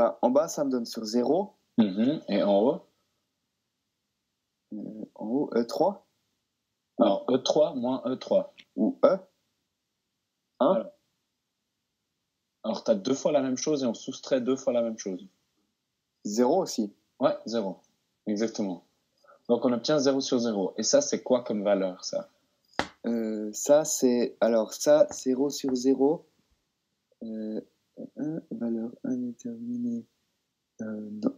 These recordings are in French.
Bah, en bas, ça me donne sur 0. Et en haut? En haut, E3. Alors, E3 moins E3. Ou E. 1. Alors, tu as 2 fois la même chose et on soustrait 2 fois la même chose. 0 aussi. Ouais, 0. Exactement. Donc, on obtient 0 sur 0. Et ça, c'est quoi comme valeur, ça? Ça, c'est... Alors, ça, 0 sur 0. Valeur indéterminée.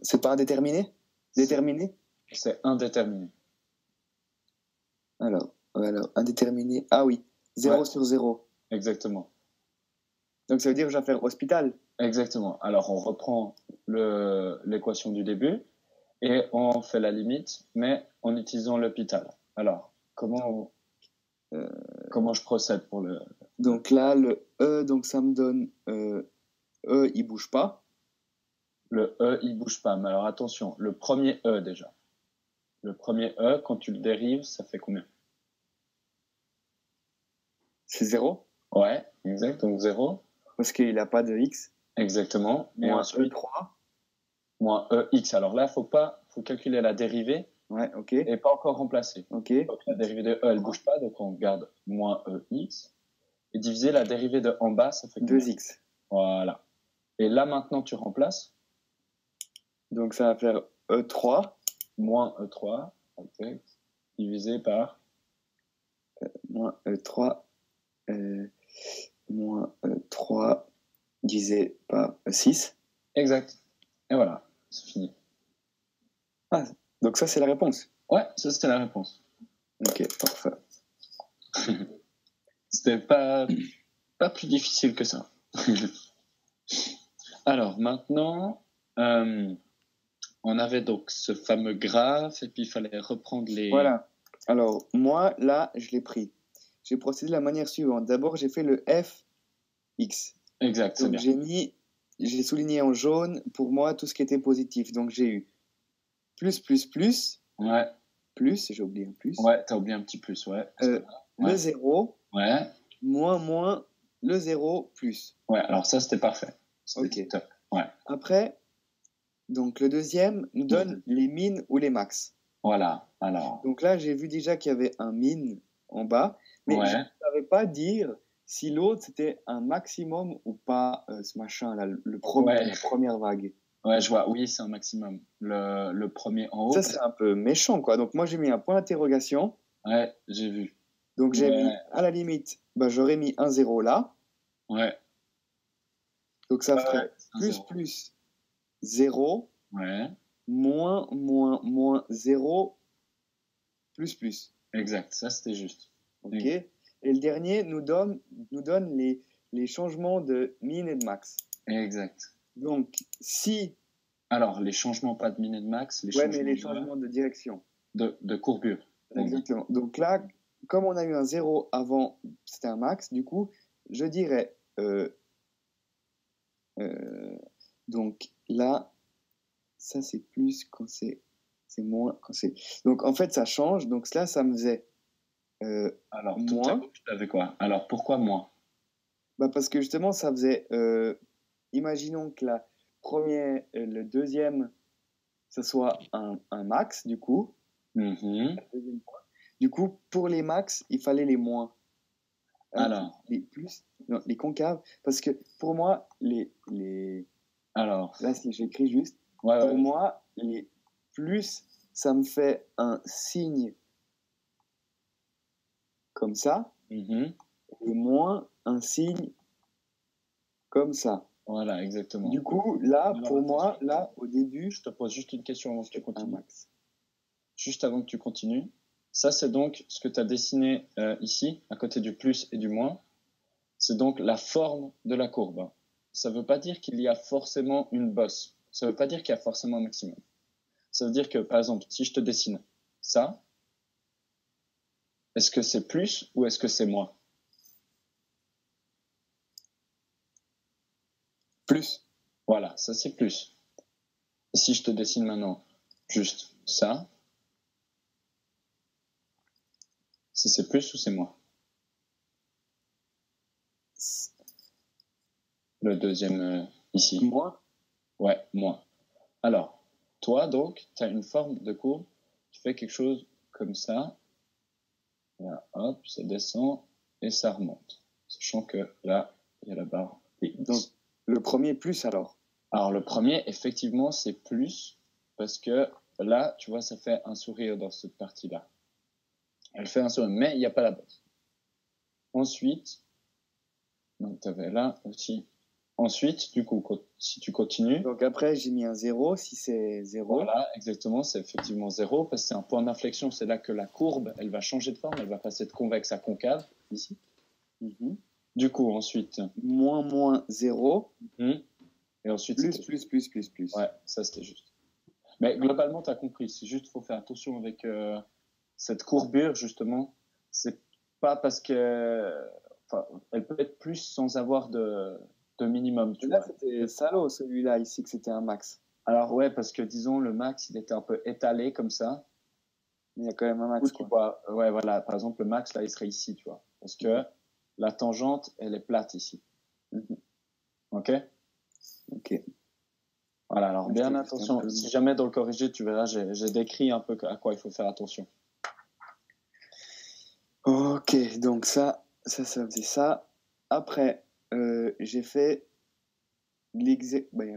C'est pas indéterminé? Déterminé? C'est indéterminé. Alors, indéterminé. Ah oui, 0 sur 0. Exactement. Donc, ça veut dire que je vais faire hospital? Exactement. Alors, on reprend l'équation du début et on fait la limite, mais en utilisant l'hôpital. Alors, comment je procède pour le... Donc là, le E, donc ça me donne... E, il bouge pas. Le E, il bouge pas. Mais alors, attention, le premier E déjà. Le premier E, quand tu le dérives, ça fait combien? C'est 0. Ouais, exact, donc 0. Parce qu'il n'a pas de X. Exactement. Et Moins ensuite, E3. Moins EX. Alors là, faut calculer la dérivée. Ouais, ok. Et pas encore remplacer. Ok. Donc la dérivée de E, elle bouge pas, donc on garde moins EX. Et diviser la dérivée de en bas, ça fait combien? 2X. Voilà. Et là, maintenant, tu remplaces. Donc ça va faire E3. Moins E3, exact, divisé par... Moins E3. Moins E3 divisé par 6. Exact. Et voilà, c'est fini. Ah, donc ça, c'est la réponse? Ouais, ça, c'était la réponse. Ok, parfait. C'était pas plus difficile que ça. Alors, maintenant, on avait donc ce fameux graphe, et puis il fallait reprendre les... Voilà. Alors, moi, là, je l'ai pris. J'ai procédé de la manière suivante. D'abord, j'ai fait le Fx. Exact, c'est Donc, bien. j'ai souligné en jaune, pour moi, tout ce qui était positif. Donc, j'ai eu plus. Ouais. Plus, j'ai oublié un plus. Ouais, t'as oublié un petit plus, ouais. Le 0. Ouais. Moins, le 0, plus. Ouais, alors ça, c'était parfait. C'était Ok. top. Ouais. Après, donc le deuxième nous donne les min ou les max. Voilà, alors. Donc là, j'ai vu déjà qu'il y avait un min en bas, mais je ne savais pas dire si l'autre c'était un maximum ou pas, ce machin-là, la première vague. Ouais, je vois. Oui, c'est un maximum. Le premier en haut. Ça, c'est un peu méchant, quoi. Donc moi, j'ai mis un point d'interrogation. Ouais, j'ai vu. Donc j'ai mis, à la limite, j'aurais mis un 0 là. Ouais. Donc ça ferait plus 0. Ouais. Moins 0 plus. Exact, ça c'était juste. Ok. Et le dernier nous donne les changements de min et de max. Exact. Donc si... Alors les changements, pas de min et de max, les changements de direction. De courbure. Exactement. Donc là, comme on a eu un 0 avant, c'était un max, du coup, je dirais... donc là, ça c'est plus quand c'est moins quand c'est... Donc en fait, ça change. Donc là, ça me faisait alors, moins. Tu avais quoi? Alors, pourquoi moins? Parce que justement, ça faisait... imaginons que le deuxième, ça soit un max, du coup. Du coup, pour les max, il fallait les moins. Alors. Les plus, non, les concaves. Parce que pour moi, alors. Là, si j'écris juste, pour moi, les plus, ça me fait un signe comme ça. Et moins, un signe comme ça. Voilà, exactement. Du coup, là, pour moi, là, au début... Je te pose juste une question avant que tu continues. Un max. Juste avant que tu continues. Ça, c'est donc ce que tu as dessiné ici, à côté du plus et du moins. C'est donc la forme de la courbe. Ça ne veut pas dire qu'il y a forcément une bosse. Ça ne veut pas dire qu'il y a forcément un maximum. Ça veut dire que, par exemple, si je te dessine ça, est-ce que c'est plus ou est-ce que c'est moins? Plus. Voilà, ça c'est plus. Et si je te dessine maintenant juste ça, c'est plus ou c'est moins? Le deuxième ici. Moins. Ouais, moins. Alors, toi, donc, tu as une forme de courbe. Tu fais quelque chose comme ça. Là, hop, ça descend et ça remonte. Sachant que là, il y a la barre X. Donc, le premier plus alors? Alors, le premier, effectivement, c'est plus parce que là, tu vois, ça fait un sourire dans cette partie-là. Elle fait un sourire, mais il n'y a pas la bosse. Ensuite, donc tu avais là aussi. Ensuite, du coup, si tu continues. Donc après, j'ai mis un 0, si c'est 0. Voilà, exactement, c'est effectivement 0 parce que c'est un point d'inflexion. C'est là que la courbe, elle va changer de forme, elle va passer de convexe à concave, ici. Du coup, ensuite. Moins 0. Et ensuite, plus. Ouais, ça c'était juste. Mais globalement, tu as compris. C'est juste qu'il faut faire attention avec cette courbure, justement. C'est pas parce que. Enfin, elle peut être plus sans avoir de minimum. Tu là, c'était salaud celui-là, ici, que c'était un max. Alors, ouais, parce que disons, le max, il était un peu étalé comme ça. Mais il y a quand même un max. Ouais, voilà. Par exemple, le max, là, il serait ici, tu vois. Parce que la tangente, elle est plate ici. Ok. Voilà, alors bien attention. Si jamais dans le corrigé, tu verras, j'ai décrit un peu à quoi il faut faire attention. Ok, donc ça faisait ça. Après, j'ai fait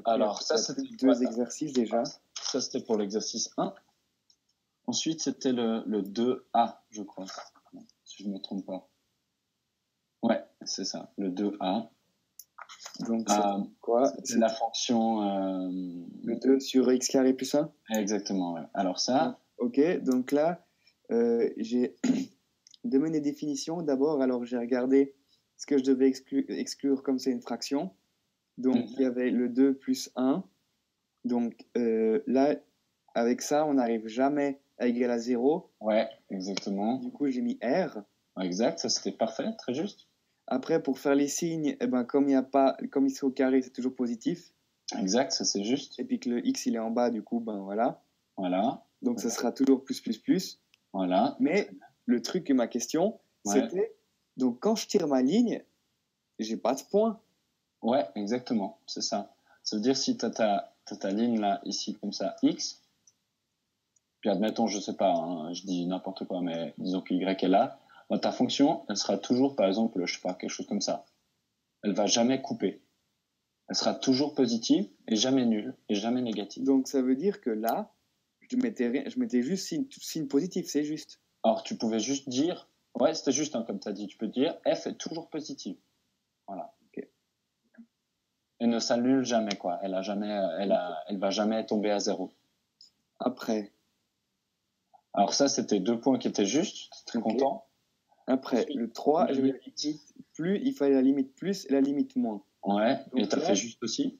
alors, ça, c'était 2 exercices déjà. Ça, c'était pour l'exercice 1. Ensuite, c'était le 2A, je crois, si je ne me trompe pas. Ouais, c'est ça, le 2A. Donc, c'est quoi? C'est la fonction... Le 2 sur x carré plus 1? Exactement, ouais. Alors ça... Ok, donc là, j'ai donné des définitions. D'abord, alors j'ai regardé ce que je devais exclure comme c'est une fraction. Donc, il y avait le 2 plus 1. Donc, là, avec ça, on n'arrive jamais à égal à 0. Ouais, exactement. Du coup, j'ai mis R. Exact, ça c'était parfait, très juste. Après, pour faire les signes, eh ben, comme ils sont au carré, c'est toujours positif. Exact, ça c'est juste. Et puis que le x, il est en bas, du coup, ben voilà. Voilà. Donc, ça sera toujours plus. Voilà. Mais le truc et ma question, c'était, donc quand je tire ma ligne, j'ai pas de point. Ouais, exactement, c'est ça. Ça veut dire si tu as ta ligne là, ici, comme ça, x, puis admettons, je sais pas, hein, je dis n'importe quoi, mais disons que y est là, ben, ta fonction, elle sera toujours, par exemple, je sais pas, quelque chose comme ça. Elle va jamais couper. Elle sera toujours positive et jamais nulle et jamais négative. Donc ça veut dire que là, je mettais juste signe positif, c'est juste. Alors tu pouvais juste dire, ouais, c'était juste, hein, comme tu as dit, tu peux dire f est toujours positive. Voilà. Okay. Et ne s'annule jamais, quoi. Elle va jamais tomber à 0. Après. Alors ça, c'était 2 points qui étaient justes. Très content. Après, le 3, je vais il fallait la limite plus et la limite moins. Ouais, donc, et tu as fait juste aussi?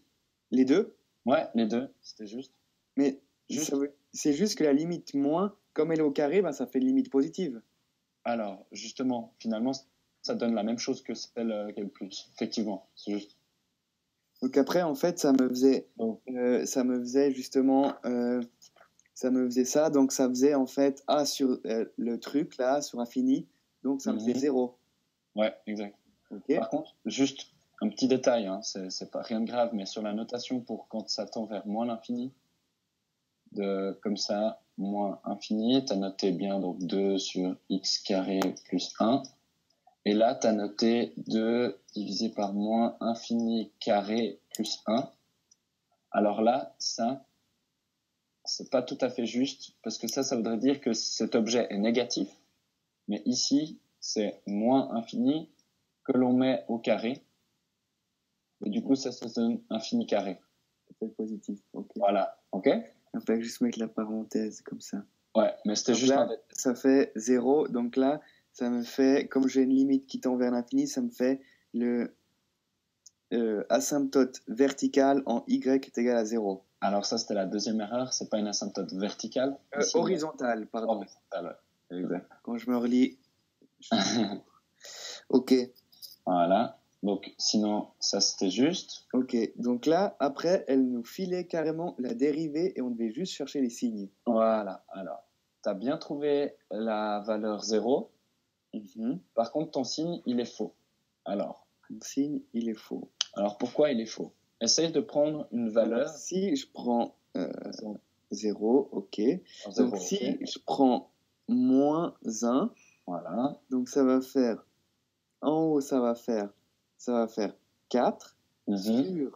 Les deux? Ouais, les deux, c'était juste. Mais c'est juste que la limite moins, comme elle est au carré, ben, ça fait une limite positive. Alors, justement, finalement, ça donne la même chose que celle qui est le plus. Effectivement, c'est juste. Donc après, en fait, ça me faisait justement... ça me faisait ça, donc ça faisait en fait A sur le truc là, sur infini, donc ça me faisait 0. Ouais, exact. Okay. Par contre, juste un petit détail, hein, c'est pas rien de grave, mais sur la notation pour quand ça tend vers moins l'infini, comme ça, moins infini, tu as noté bien donc 2 sur x carré plus 1. Et là, tu as noté 2 divisé par moins infini carré plus 1. Alors là, ça, c'est pas tout à fait juste, parce que ça voudrait dire que cet objet est négatif, mais ici, c'est moins infini que l'on met au carré. Et du coup, ça donne infini carré. C'est positif, ok. Voilà, ok. Il faut juste mettre la parenthèse comme ça. Ouais, mais c'était juste là, ça fait 0, donc là, ça me fait, comme j'ai une limite qui tend vers l'infini, ça me fait le asymptote verticale en y est égal à 0. Alors ça, c'était la deuxième erreur, c'est pas une asymptote verticale. Horizontale, pardon. Horizontale, ouais. Exact. Quand je me relis. Ok. Voilà. Donc, sinon, ça c'était juste. Ok. Donc là, après, elle nous filait carrément la dérivée et on devait juste chercher les signes. Voilà. Alors, tu as bien trouvé la valeur 0. Par contre, ton signe, il est faux. Alors. Ton signe, il est faux. Alors, pourquoi il est faux? essaye de prendre une Alors, valeur. si je prends 0, ok. Zéro, Donc, si ok. je prends moins 1, Voilà. donc ça va faire, en haut, ça va faire 4 Mhm.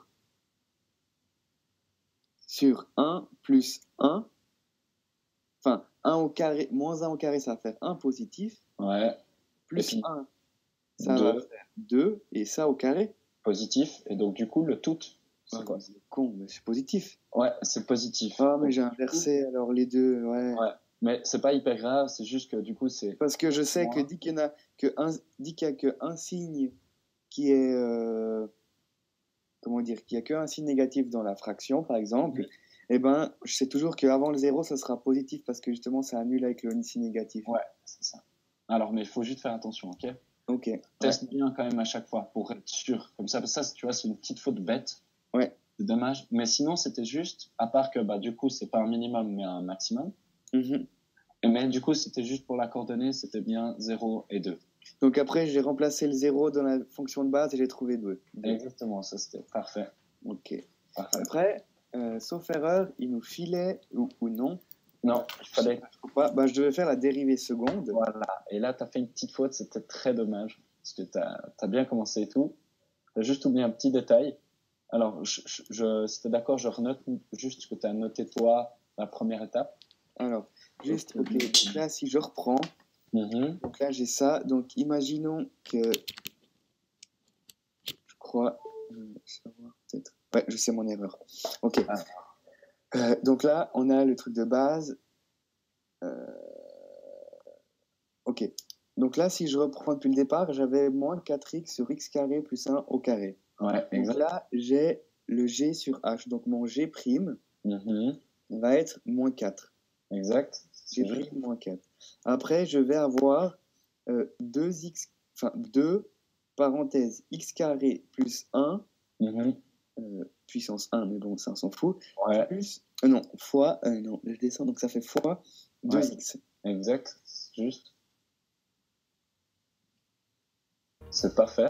sur 1 plus 1. Enfin, 1 au carré, moins 1 au carré, ça va faire 1 positif. Ouais. Plus puis, 1, ça va 2 faire 2. Et ça au carré. positif. Et donc, du coup, le tout, Ah, c'est quoi? c'est con, mais c'est positif. Ouais, c'est positif. Ah, mais Donc, j'ai du coup, inversé alors les deux, ouais. ouais. Mais c'est pas hyper grave, c'est juste que du coup, c'est Parce que je sais que moins. dès qu'il y a qu'un signe qui est, comment dire, qu'il y a qu'un signe négatif dans la fraction, par exemple, eh ben, je sais toujours qu'avant le 0, ça sera positif parce que justement, ça annule avec le signe négatif. Ouais, c'est ça. Alors, mais il faut juste faire attention, ok? Ok. Teste bien quand même à chaque fois pour être sûr. Comme ça, tu vois, c'est une petite faute bête. Ouais. C'est dommage. Mais sinon, c'était juste, à part que bah, du coup, c'est pas un minimum, mais un maximum. Mhm. Mais du coup, c'était juste pour la coordonnée, c'était bien 0 et 2. Donc après, j'ai remplacé le 0 dans la fonction de base et j'ai trouvé 2. Exactement, ça c'était parfait. Ok. Parfait. Après, sauf erreur, il nous filait, ou non. Non, il fallait. Bah, je devais faire la dérivée seconde. Voilà. Et là, tu as fait une petite faute, c'était très dommage. Parce que tu as bien commencé et tout. Tu as juste oublié un petit détail. Alors, si tu es d'accord, je renote juste ce que tu as noté toi, la première étape. Alors, juste, ok, donc là, si je reprends, donc là, j'ai ça. Donc, imaginons que, je crois, savoir peut-être. Ouais, je sais mon erreur. Ok. Donc là, on a le truc de base. Ok. Donc là, si je reprends depuis le départ, j'avais moins 4x sur x carré plus 1 au carré. Ouais, donc là, j'ai le g sur h. Donc mon g' va être moins 4. Exact. G' moins 4. Après, je vais avoir 2 parenthèse x carré plus 1 puissance 1, mais bon, ça on s'en fout. Ouais. Plus, non, fois, non, je descends, donc ça fait fois 2x. Exact, juste. C'est parfait.